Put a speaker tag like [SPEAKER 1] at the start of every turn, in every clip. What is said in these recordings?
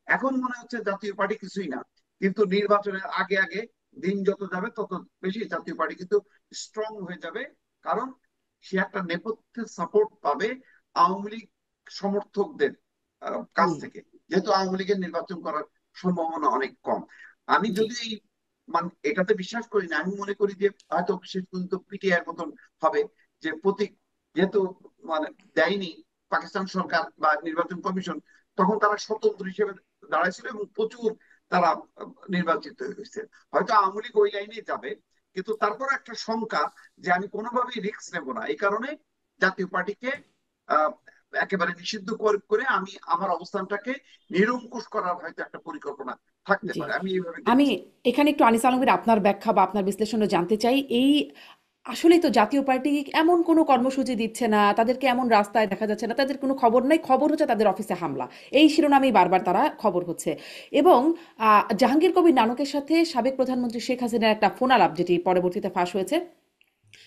[SPEAKER 1] এখন মনে হচ্ছে জাতীয় পার্টি কিছুই না, কিন্তু নির্বাচনের আগে আগে দিন যত যাবে তত বেশি জাতীয় পার্টি কিন্তু স্ট্রং হয়ে যাবে। কারণ সে একটা নেপথ্যের সাপোর্ট পাবে আওয়ামী লীগ সমর্থকদের কাছ
[SPEAKER 2] হুম।
[SPEAKER 1] থেকে, যেহেতু আওয়ামী লীগের নির্বাচন করার সম্ভাবনা অনেক কম। আমি
[SPEAKER 2] জি।
[SPEAKER 1] যদি এই মানে এটাতে বিশ্বাস করি না, আমি মনে করি যে হয়তো শেষ পর্যন্ত পিটিআই মতন হবে, যে প্রতীক যেহেতু মানে দেয়নি পাকিস্তান সরকার বা নির্বাচন কমিশন, তখন তারা স্বতন্ত্র হিসেবে দাঁড়াইছিল এবং প্রচুর তারা নির্বাচিত হয়েছে। হয়তো আওয়ামী লীগ ওই লাইনে যাবে, কিন্তু তারপর একটা শঙ্কা যে আমি কোনোভাবেই রিস্ক নেব না, এই কারণে জাতীয় পার্টিকে আহ, একেবারে নিষিদ্ধ করে আমি আমার অবস্থানটাকে নিরঙ্কুশ করার হয়তো একটা পরিকল্পনা থাকতে
[SPEAKER 2] জি।
[SPEAKER 1] পারে, আমি এইভাবে
[SPEAKER 2] আমি
[SPEAKER 1] দেখছি।
[SPEAKER 2] এখানে একটু আনিস আলমগীর আপনার ব্যাখ্যা বা আপনার বিশ্লেষণও জানতে চাই। এই আসলেই তো জাতীয় পার্টি এমন কোনো কর্মসূচি দিচ্ছে না, তাদেরকে এমন রাস্তায় দেখা যাচ্ছে না, তাদের কোনো খবর নাই, খবর হচ্ছে তাদের অফিসে হামলা। এই শিরোনামেই বারবার তারা খবর হচ্ছে। এবং জাহাঙ্গীর কবির নানকের সাথে সাবেক প্রধানমন্ত্রী শেখ হাসিনার একটা ফোনালাপ যেটি পরবর্তীতে ফাঁস হয়েছে,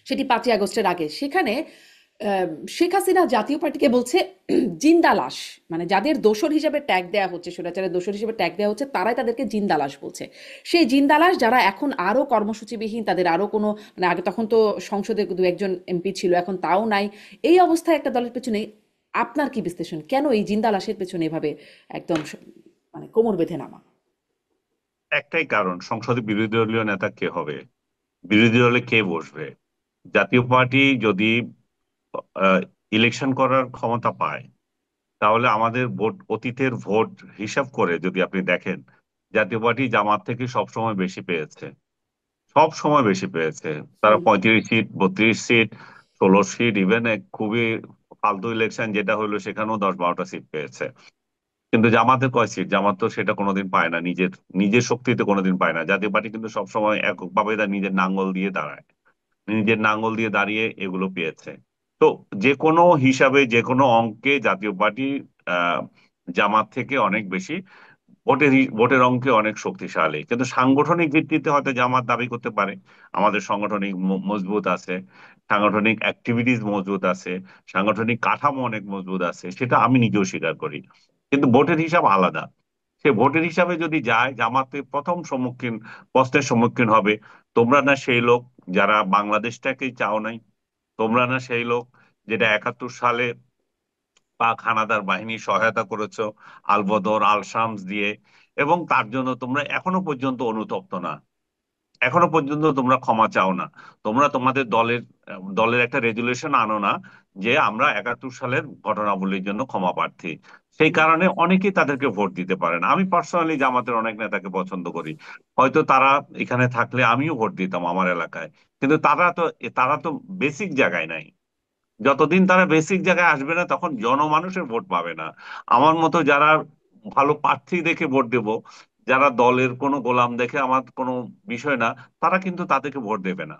[SPEAKER 2] সেটি 5ই আগস্টের আগে। সেখানে শেখ হাসিনা জাতীয় পার্টিকে বলছে জিন্দা লাশ, মানে যাদের দোসর হিসেবে ট্যাগ দেওয়া হচ্ছে, স্বৈরাচারের দোসর হিসেবে ট্যাগ দেওয়া হচ্ছে, তারাই তাদেরকে জিন্দা লাশ বলছে। সেই জিন্দা লাশ যারা এখন আরো কর্মসূচিবিহীন, তাদের আরো কোনো, মানে আগে তখন তো সংসদে দু একজন এমপি ছিল, এখন তাও নাই। এই অবস্থায় একটা দলের পেছনে আপনার কি বিশ্লেষণ, কেন এই জিন্দা লাশের পেছনে এভাবে একদম মানে কোমর বেঁধে নামা?
[SPEAKER 3] একটাই কারণ, সংসদে বিরোধী দলীয় নেতা কে হবে, বিরোধী দলে কে বসবে। জাতীয় পার্টি যদি ইলেকশন করার ক্ষমতা পায়, তাহলে আমাদের ভোট, অতীতের ভোট হিসাব করে যদি আপনি দেখেন, জাতীয় পার্টি জামাত থেকে সবসময় বেশি পেয়েছে, সব সময় বেশি পেয়েছে। তারা
[SPEAKER 2] হুম।
[SPEAKER 3] 35 সিট, 32 সিট, 16 সিট, ইভেন খুবই ফালতু ইলেকশন যেটা হলো সেখানেও 10-12টা সিট পেয়েছে। কিন্তু জামাতের কয় সিট? জামাত তো সেটা কোনোদিন পায় না, নিজের নিজের শক্তিতে কোনোদিন পায় না। জাতীয় পার্টি কিন্তু সবসময় এককভাবে তার নিজের নাঙ্গল দিয়ে দাঁড়ায়, নিজের নাঙ্গল দিয়ে দাঁড়িয়ে এগুলো পেয়েছে। তো যে কোনো হিসাবে, যে কোনো অঙ্কে জাতীয় পার্টি আহ জামাত থেকে অনেক বেশি ভোটের অঙ্কে অনেক শক্তিশালী। কিন্তু সাংগঠনিক ভিত্তিতে হয়তো জামাত দাবি করতে পারে আমাদের সাংগঠনিক মজবুত আছে, সাংগঠনিক অ্যাক্টিভিটিস মজবুত আছে, সাংগঠনিক কাঠামো অনেক মজবুত আছে, সেটা আমি নিজেও স্বীকার করি। কিন্তু ভোটের হিসাব আলাদা। সে ভোটের হিসাবে যদি যায়, জামাতে প্রথম প্রশ্নের সম্মুখীন হবে, তোমরা না সেই লোক যারা বাংলাদেশটাকেই চাও নাই, তোমরা না সেই লোক যেটা 71 সালে পাক হানাদার বাহিনী সহায়তা করেছো আলবদর আল শামস দিয়ে, এবং তার জন্য তোমরা এখনো পর্যন্ত অনুতপ্ত না, এখনো পর্যন্ত তোমরা ক্ষমা চাও না। তোমরা তোমাদের দলের একটা রেজুলেশন আনো না যে আমরা 71 সালের ঘটনাবলীর জন্য ক্ষমা প্রার্থী। সেই কারণে অনেকেই তাদেরকে ভোট দিতে পারে না। আমি পার্সোনালি জামাতের অনেক নেতাকে পছন্দ করি, হয়তো তারা এখানে থাকলে আমিও ভোট দিতাম আমার এলাকায়। কিন্তু তারা তো বেসিক জায়গায় নাই। যতদিন তারা বেসিক জায়গায় আসবে না, তখন জনমানুষের ভোট পাবে না। আমার মতো যারা ভালো প্রার্থী দেখে ভোট দেব, যারা দলের কোনো গোলাম দেখে আমার কোনো বিষয় না, তারা কিন্তু তাদেরকে ভোট দেবে না।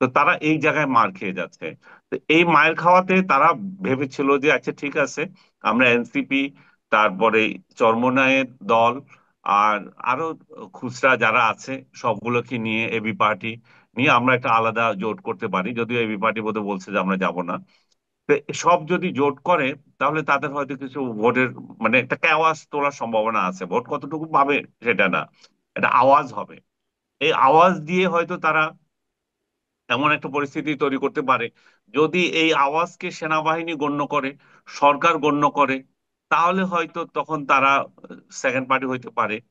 [SPEAKER 3] তো তারা এই জায়গায় মার খেয়ে যাচ্ছে। তো এই মায়ের খাওয়াতে তারা ভেবেছিল যে আচ্ছা ঠিক আছে, আমরা এনসিপি, তারপরে চরমোনাইয়ের দল, আর আরো খুচরা যারা আছে সবগুলোকে নিয়ে, এবি পার্টি নিয়ে আমরা একটা আলাদা জোট করতে পারি। যদিও এবি পার্টি বোধহয় বলছে যে আমরা যাব না। তো সব যদি জোট করে, তাহলে তাদের হয়তো কিছু ভোটের, মানে একটা আওয়াজ তোলার সম্ভাবনা আছে। ভোট কতটুকু পাবে সেটা না, একটা আওয়াজ হবে। এই আওয়াজ দিয়ে হয়তো তারা এমন একটা পরিস্থিতি তৈরি করতে পারে, যদি এই আওয়াজকে সেনাবাহিনী গণ্য করে, সরকার গণ্য করে, তাহলে হয়তো তখন তারা সেকেন্ড পার্টি হইতে পারে।